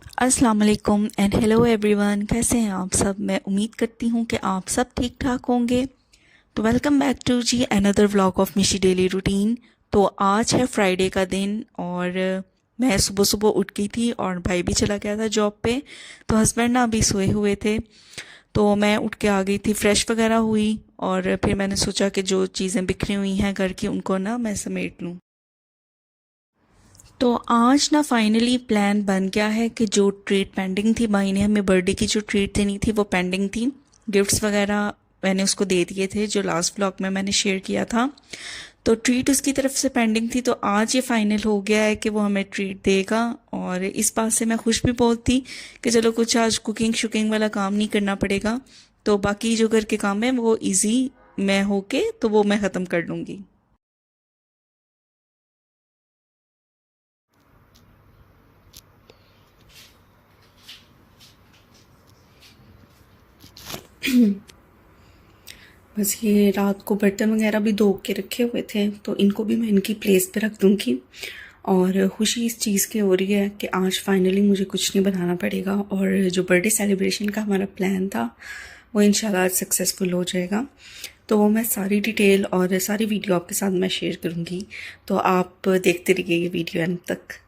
अस्सलाम वालेकुम and hello everyone. कैसे हैं आप सब? मैं उम्मीद करती हूँ कि आप सब ठीक ठाक होंगे। तो welcome back to the another vlog of Mishi daily routine. तो आज है फ्राइडे का दिन और मैं सुबह सुबह उठ गई थी और भाई भी चला गया था जॉब पे। तो हस्बैंड ना अभी सोए हुए थे, तो मैं उठ के आ गई थी, फ्रेश वगैरह हुई और फिर मैंने सोचा कि जो चीज़ें बिखरी हुई हैं घर की उनको ना मैं समेट लूँ। तो आज ना फाइनली प्लान बन गया है कि जो ट्रीट पेंडिंग थी, भाई ने हमें बर्थडे की जो ट्रीट देनी थी वो पेंडिंग थी। गिफ्ट्स वगैरह मैंने उसको दे दिए थे जो लास्ट व्लॉग में मैंने शेयर किया था। तो ट्रीट उसकी तरफ से पेंडिंग थी, तो आज ये फाइनल हो गया है कि वो हमें ट्रीट देगा। और इस बात से मैं खुश भी बहुत थी कि चलो कुछ आज कुकिंग शुकिंग वाला काम नहीं करना पड़ेगा। तो बाकी जो घर के काम है वो इजी मैं होके तो वो मैं ख़त्म कर लूँगी। बस ये रात को बर्तन वगैरह भी धो के रखे हुए थे, तो इनको भी मैं इनकी प्लेस पे रख दूँगी। और खुशी इस चीज़ की हो रही है कि आज फाइनली मुझे कुछ नहीं बनाना पड़ेगा और जो बर्थडे सेलिब्रेशन का हमारा प्लान था वो इंशाल्लाह आज सक्सेसफुल हो जाएगा। तो वो मैं सारी डिटेल और सारी वीडियो आपके साथ मैं शेयर करूँगी, तो आप देखते रहिए ये वीडियो अंत तक।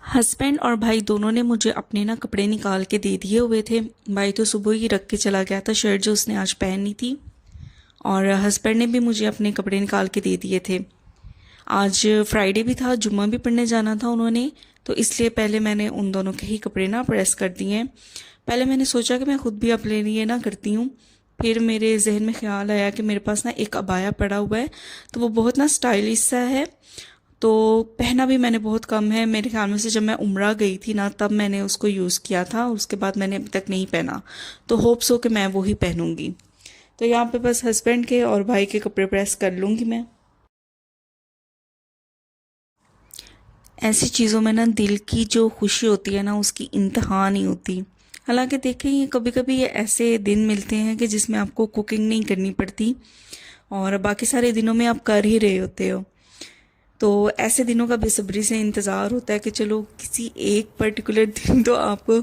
हस्बैंड और भाई दोनों ने मुझे अपने ना कपड़े निकाल के दे दिए हुए थे। भाई तो सुबह ही रख के चला गया था शर्ट जो उसने आज पहनी थी, और हस्बैंड ने भी मुझे अपने कपड़े निकाल के दे दिए थे। आज फ्राइडे भी था, जुम्मा भी पढ़ने जाना था उन्होंने, तो इसलिए पहले मैंने उन दोनों के ही कपड़े ना प्रेस कर दिए हैं। पहले मैंने सोचा कि मैं खुद भी अपने लिए ना करती हूँ, फिर मेरे जहन में ख्याल आया कि मेरे पास ना एक अबाया पड़ा हुआ है, तो वो बहुत ना स्टाइलिश सा है, तो पहना भी मैंने बहुत कम है। मेरे ख्याल में से जब मैं उम्रा गई थी ना तब मैंने उसको यूज़ किया था, उसके बाद मैंने अभी तक नहीं पहना। तो होप्स हो कि मैं वो ही पहनूंगी। तो यहाँ पे बस हस्बैंड के और भाई के कपड़े प्रेस कर लूँगी मैं। ऐसी चीज़ों में ना दिल की जो खुशी होती है ना उसकी इंतहा नहीं होती। हालांकि देखें, ये कभी कभी ये ऐसे दिन मिलते हैं कि जिसमें आपको कुकिंग नहीं करनी पड़ती और बाकी सारे दिनों में आप कर ही रहे होते हो। तो ऐसे दिनों का बेसब्री से इंतज़ार होता है कि चलो किसी एक पर्टिकुलर दिन तो आपको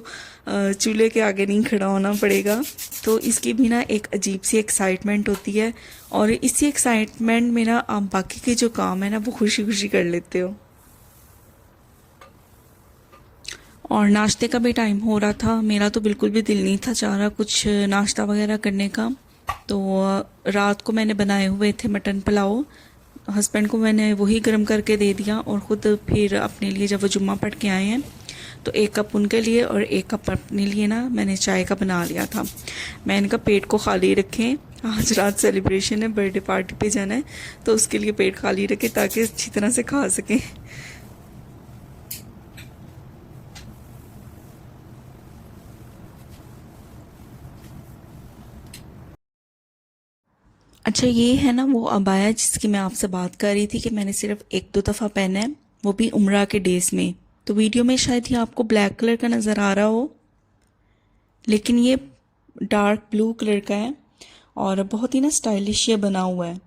चूल्हे के आगे नहीं खड़ा होना पड़ेगा। तो इसकी भी ना एक अजीब सी एक्साइटमेंट होती है, और इसी एक्साइटमेंट में ना आप बाकी के जो काम है ना वो खुशी खुशी कर लेते हो। और नाश्ते का भी टाइम हो रहा था, मेरा तो बिल्कुल भी दिल नहीं था चाह रहा कुछ नाश्ता वगैरह करने का। तो रात को मैंने बनाए हुए थे मटन पुलाव, हस्बैंड को मैंने वही गर्म करके दे दिया और ख़ुद फिर अपने लिए जब वो जुम्मा पढ़ के आए हैं तो एक कप उनके लिए और एक कप अपने लिए ना मैंने चाय का बना लिया था। मैंने कहा पेट को खाली रखें, आज रात सेलिब्रेशन है, बर्थडे पार्टी पे जाना है, तो उसके लिए पेट खाली रखें ताकि अच्छी तरह से खा सकें। अच्छा, ये है ना वो अबाया जिसकी मैं आपसे बात कर रही थी कि मैंने सिर्फ एक दो दफ़ा पहना है, वो भी उम्रा के डेज़ में। तो वीडियो में शायद ये आपको ब्लैक कलर का नज़र आ रहा हो, लेकिन ये डार्क ब्लू कलर का है और बहुत ही ना स्टाइलिश ये बना हुआ है।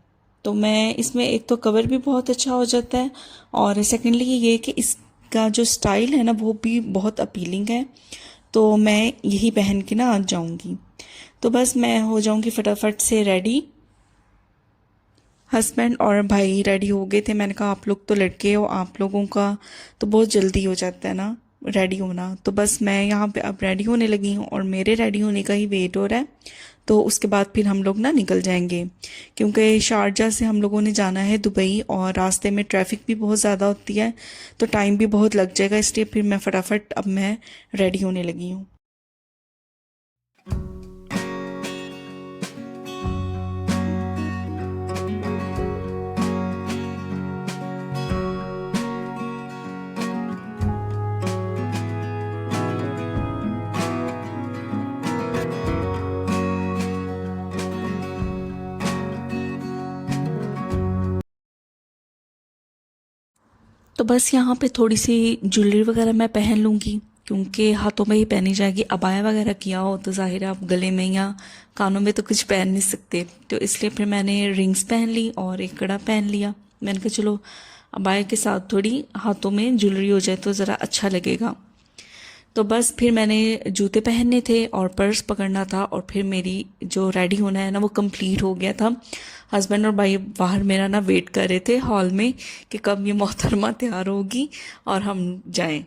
तो मैं इसमें एक तो कवर भी बहुत अच्छा हो जाता है, और सेकेंडली ये कि इसका जो स्टाइल है ना वो भी बहुत अपीलिंग है। तो मैं यही पहन के ना आज जाऊंगी। तो बस मैं हो जाऊंगी फटाफट से रेडी। हस्बैंड और भाई रेडी हो गए थे, मैंने कहा आप लोग तो लड़के हो, आप लोगों का तो बहुत जल्दी हो जाता है ना रेडी होना। तो बस मैं यहाँ पे अब रेडी होने लगी हूँ और मेरे रेडी होने का ही वेट हो रहा है। तो उसके बाद फिर हम लोग ना निकल जाएंगे, क्योंकि शारजा से हम लोगों ने जाना है दुबई और रास्ते में ट्रैफिक भी बहुत ज़्यादा होती है, तो टाइम भी बहुत लग जाएगा, इसलिए फिर मैं फटाफट अब मैं रेडी होने लगी हूँ। तो बस यहाँ पे थोड़ी सी ज्वेलरी वगैरह मैं पहन लूँगी, क्योंकि हाथों में ही पहनी जाएगी। अबाया वगैरह किया हो तो ज़ाहिर है आप गले में या कानों में तो कुछ पहन नहीं सकते, तो इसलिए फिर मैंने रिंग्स पहन ली और एक कड़ा पहन लिया। मैंने कहा चलो अबाया के साथ थोड़ी हाथों में ज्वेलरी हो जाए तो ज़रा अच्छा लगेगा। तो बस फिर मैंने जूते पहनने थे और पर्स पकड़ना था और फिर मेरी जो रेडी होना है ना वो कंप्लीट हो गया था। हस्बैंड और भाई बाहर मेरा ना वेट कर रहे थे हॉल में कि कब ये मोहतरमा तैयार होगी और हम जाएं।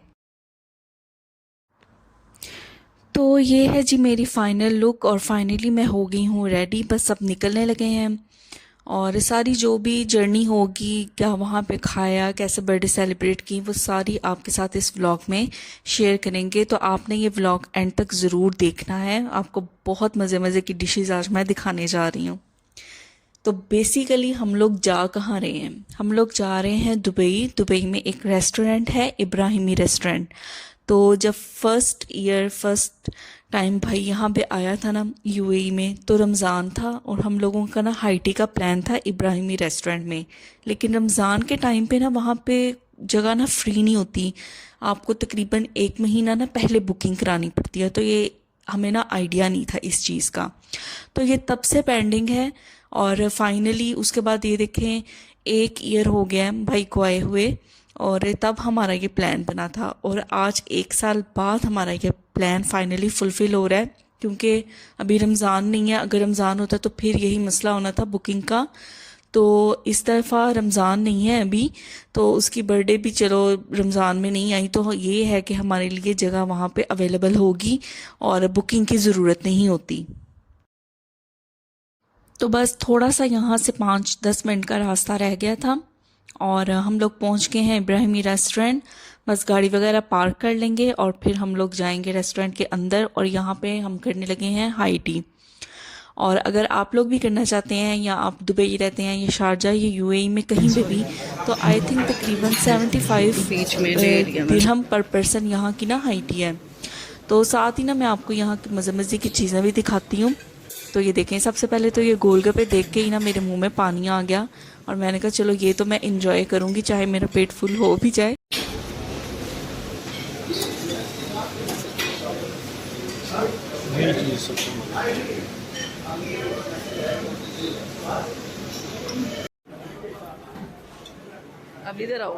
तो ये है जी मेरी फ़ाइनल लुक और फाइनली मैं हो गई हूँ रेडी, बस सब निकलने लगे हैं। और सारी जो भी जर्नी होगी, क्या वहाँ पे खाया, कैसे बर्थडे सेलिब्रेट की, वो सारी आपके साथ इस व्लॉग में शेयर करेंगे। तो आपने ये व्लॉग एंड तक ज़रूर देखना है, आपको बहुत मज़े मज़े की डिशेस आज मैं दिखाने जा रही हूँ। तो बेसिकली हम लोग जा कहाँ रहे हैं, हम लोग जा रहे हैं दुबई। दुबई में एक रेस्टोरेंट है, इब्राहिमी रेस्टोरेंट। तो जब फर्स्ट टाइम भाई यहाँ पे आया था ना यूएई में, तो रमज़ान था और हम लोगों का ना हाई टी का प्लान था इब्राहिमी रेस्टोरेंट में। लेकिन रमज़ान के टाइम पे ना वहाँ पे जगह ना फ्री नहीं होती, आपको तकरीबन 1 महीना ना पहले बुकिंग करानी पड़ती है। तो ये हमें ना आइडिया नहीं था इस चीज़ का, तो ये तब से पेंडिंग है। और फाइनली उसके बाद ये देखें 1 ईयर हो गया है भाई को आए हुए, और तब हमारा ये प्लान बना था और आज 1 साल बाद हमारा ये प्लान फाइनली फुलफ़िल हो रहा है। क्योंकि अभी रमज़ान नहीं है, अगर रमज़ान होता तो फिर यही मसला होना था बुकिंग का। तो इस दफ़ा रमज़ान नहीं है अभी, तो उसकी बर्थडे भी चलो रमज़ान में नहीं आई, तो ये है कि हमारे लिए जगह वहाँ पे अवेलेबल होगी और बुकिंग की ज़रूरत नहीं होती। तो बस थोड़ा सा यहाँ से 5-10 मिनट का रास्ता रह गया था और हम लोग पहुँच गए हैं इब्राहिमी रेस्टोरेंट। बस गाड़ी वगैरह पार्क कर लेंगे और फिर हम लोग जाएंगे रेस्टोरेंट के अंदर, और यहाँ पे हम करने लगे हैं हाई टी। और अगर आप लोग भी करना चाहते हैं, या आप दुबई रहते हैं या शारजा या यूएई में कहीं पे भी, तो आई थिंक तकरीबन 75 बीच में दिरहम पर पर्सन यहाँ की ना हाई टी है। तो साथ ही ना मैं आपको यहाँ की मज़े मज़े की चीज़ें भी दिखाती हूँ। तो ये देखें, सबसे पहले तो ये गोलगप्पे देख के ही ना मेरे मुंह में पानी आ गया और मैंने कहा चलो ये तो मैं इंजॉय करूँगी चाहे मेरा पेट फुल हो भी जाए। अब इधर आओ,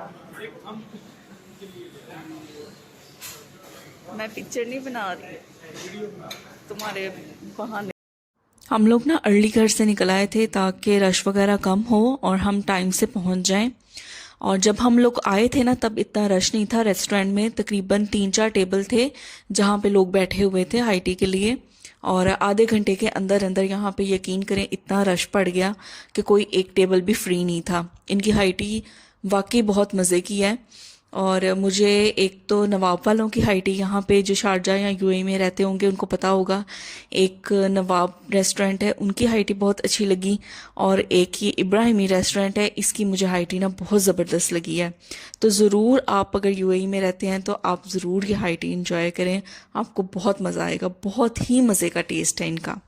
मैं पिक्चर नहीं बना रही तुम्हारे बहाने। हम लोग ना अर्ली घर से निकल आए थे ताकि रश वगैरह कम हो और हम टाइम से पहुंच जाएं। और जब हम लोग आए थे ना तब इतना रश नहीं था रेस्टोरेंट में, तकरीबन 3-4 टेबल थे जहां पे लोग बैठे हुए थे हाई टी के लिए। और आधे घंटे के अंदर अंदर यहाँ पे यकीन करें इतना रश पड़ गया कि कोई एक टेबल भी फ्री नहीं था। इनकी हाई टी वाकई बहुत मज़े की है। और मुझे एक तो नवाब वालों की हाई टी, यहाँ पे जो शारजा या यूएई में रहते होंगे उनको पता होगा, एक नवाब रेस्टोरेंट है उनकी हाई टी बहुत अच्छी लगी। और एक ये इब्राहिमी रेस्टोरेंट है, इसकी मुझे हाई टी ना बहुत ज़बरदस्त लगी है। तो ज़रूर आप अगर यूएई में रहते हैं तो आप ज़रूर ये हाई टी इंजॉय करें, आपको बहुत मज़ा आएगा, बहुत ही मज़े का टेस्ट है इनका।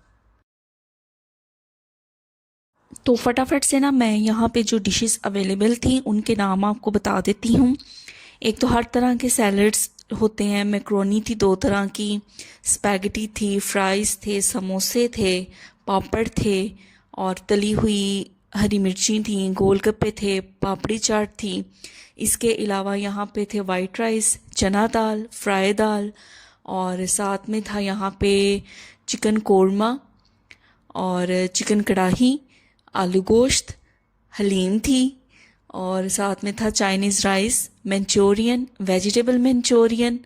तो फटाफट से ना मैं यहाँ पे जो डिशेस अवेलेबल थी उनके नाम आपको बता देती हूँ। एक तो हर तरह के सैलड्स होते हैं, मैक्रोनी थी 2 तरह की, स्पैगेटी थी, फ्राइज़ थे, समोसे थे, पापड़ थे और तली हुई हरी मिर्ची थी, गोलगप्पे थे, पापड़ी चाट थी। इसके अलावा यहाँ पे थे वाइट राइस, चना दाल, फ्राई दाल, और साथ में था यहाँ पे चिकन कोरमा और चिकन कढ़ाही, आलू गोश्त, हलीम थी, और साथ में था Chinese rice, Manchurian, vegetable Manchurian,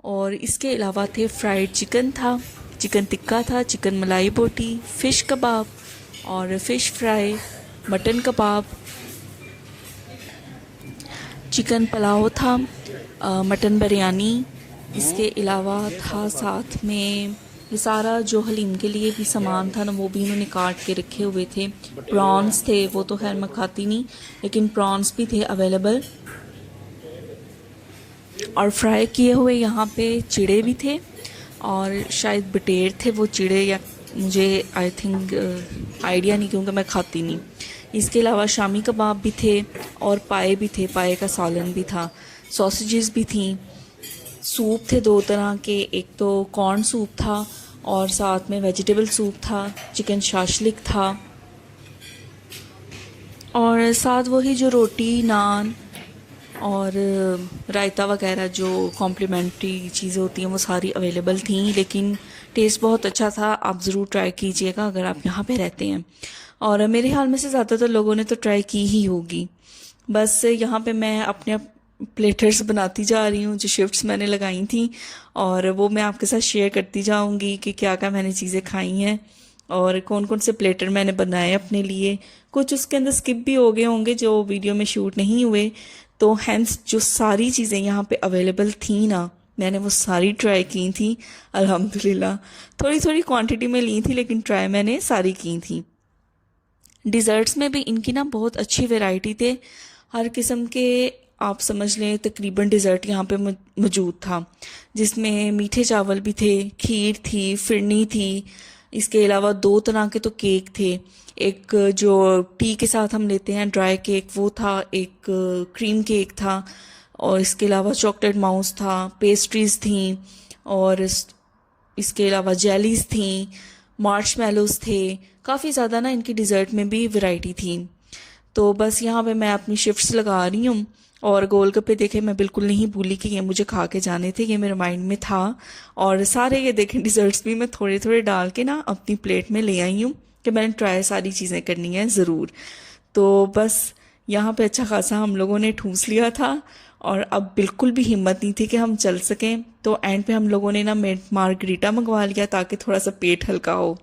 और इसके अलावा थे फ्राइड चिकन था, चिकन टिक्का था, चिकन मलाई बोटी, फ़िश कबाब और फ़िश फ्राई, मटन कबाब, चिकन पुलाव था, मटन बिरयानी। इसके अलावा था साथ में ये सारा जो हलीम के लिए भी सामान था ना वो भी इन्होंने काट के रखे हुए थे। प्रॉन्स थे, वो तो खैर मैं खाती नहीं, लेकिन प्रॉन्स भी थे अवेलेबल। और फ्राई किए हुए यहाँ पे चिड़े भी थे और शायद बटेर थे वो चिड़े, या मुझे आई थिंक आइडिया नहीं क्योंकि मैं खाती नहीं। इसके अलावा शामी कबाब भी थे और पाए भी थे, पाए का सालन भी था, सॉसेजेस भी थी, सूप थे 2 तरह के, एक तो कॉर्न सूप था और साथ में वेजिटेबल सूप था, चिकन शाशलिक था। और साथ वही जो रोटी नान और रायता वगैरह जो कॉम्प्लीमेंट्री चीज़ें होती हैं वो सारी अवेलेबल थी, लेकिन टेस्ट बहुत अच्छा था। आप ज़रूर ट्राई कीजिएगा अगर आप यहाँ पे रहते हैं। और मेरे ख्याल में से ज़्यादातर लोगों ने तो ट्राई की ही होगी। बस यहाँ पे मैं अपने प्लेटर्स बनाती जा रही हूँ जो शिफ्ट्स मैंने लगाई थी, और वो मैं आपके साथ शेयर करती जाऊँगी कि क्या क्या मैंने चीज़ें खाई हैं और कौन कौन से प्लेटर मैंने बनाए अपने लिए। कुछ उसके अंदर स्किप भी हो गए होंगे जो वीडियो में शूट नहीं हुए, तो हैंस जो सारी चीज़ें यहाँ पे अवेलेबल थी ना, मैंने वो सारी ट्राई की थी अल्हम्दुलिल्लाह। थोड़ी थोड़ी क्वांटिटी में ली थी लेकिन ट्राई मैंने सारी की थी। डिज़र्ट्स में भी इनकी ना बहुत अच्छी वैरायटी थे, हर किस्म के आप समझ लें तकरीबन डिज़र्ट यहाँ पे मौजूद था, जिसमें मीठे चावल भी थे, खीर थी, फिरनी थी। इसके अलावा 2 तरह के तो केक थे, एक जो टी के साथ हम लेते हैं ड्राई केक वो था, एक क्रीम केक था, और इसके अलावा चॉकलेट माउस था, पेस्ट्रीज़ थी, और इसके अलावा जेलीज़ थी, मार्शमेलोज़ थे। काफ़ी ज़्यादा ना इनकी डिज़र्ट में भी वैरायटी थी। तो बस यहाँ पे मैं अपनी शिफ्ट्स लगा रही हूँ। और गोलगप्पे देखे मैं बिल्कुल नहीं भूली कि ये मुझे खा के जाने थे, ये मेरे माइंड में था। और सारे ये देखें डिज़र्ट्स भी मैं थोड़े थोड़े डाल के ना अपनी प्लेट में ले आई हूँ कि मैंने ट्राई सारी चीज़ें करनी है ज़रूर। तो बस यहाँ पे अच्छा खासा हम लोगों ने ठूस लिया था और अब बिल्कुल भी हिम्मत नहीं थी कि हम चल सकें। तो एंड पे हम लोगों ने ना मार्गरीटा मंगवा लिया ताकि थोड़ा सा पेट हल्का हो।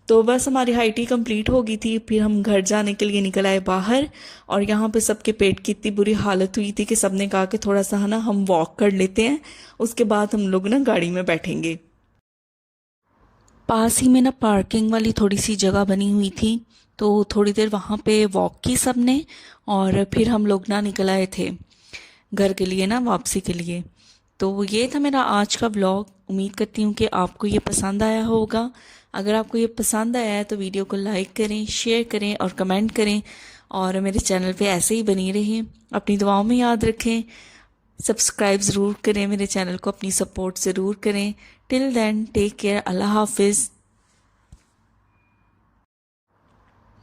तो बस हमारी हाई टी कंप्लीट हो गई थी, फिर हम घर जाने के लिए निकल आए बाहर। और यहाँ पे सबके पेट की इतनी बुरी हालत हुई थी कि सबने कहा कि थोड़ा सा है ना हम वॉक कर लेते हैं, उसके बाद हम लोग ना गाड़ी में बैठेंगे। पास ही में ना पार्किंग वाली थोड़ी सी जगह बनी हुई थी, तो थोड़ी देर वहाँ पे वॉक की सबने, और फिर हम लोग ना निकल आए थे घर के लिए ना, वापसी के लिए। तो ये था मेरा आज का व्लॉग। उम्मीद करती हूँ कि आपको ये पसंद आया होगा। अगर आपको ये पसंद आया है तो वीडियो को लाइक करें, शेयर करें और कमेंट करें, और मेरे चैनल पे ऐसे ही बनी रहें। अपनी दुआओं में याद रखें, सब्सक्राइब ज़रूर करें मेरे चैनल को, अपनी सपोर्ट ज़रूर करें। टिल देन टेक केयर, अल्लाह हाफिज़।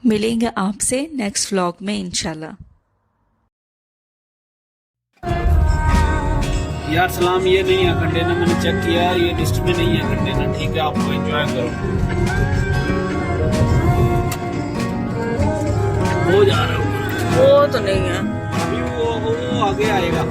मिलेंगे आपसे नेक्स्ट व्लॉग में इंशाल्लाह। यार सलाम, ये नहीं है कंटेनर, मैंने चेक किया ये लिस्ट में नहीं है कंटेनर। ठीक है, आपको एंजॉय करो। हो जा रहा हूँ, वो तो नहीं है, अभी वो आगे आएगा।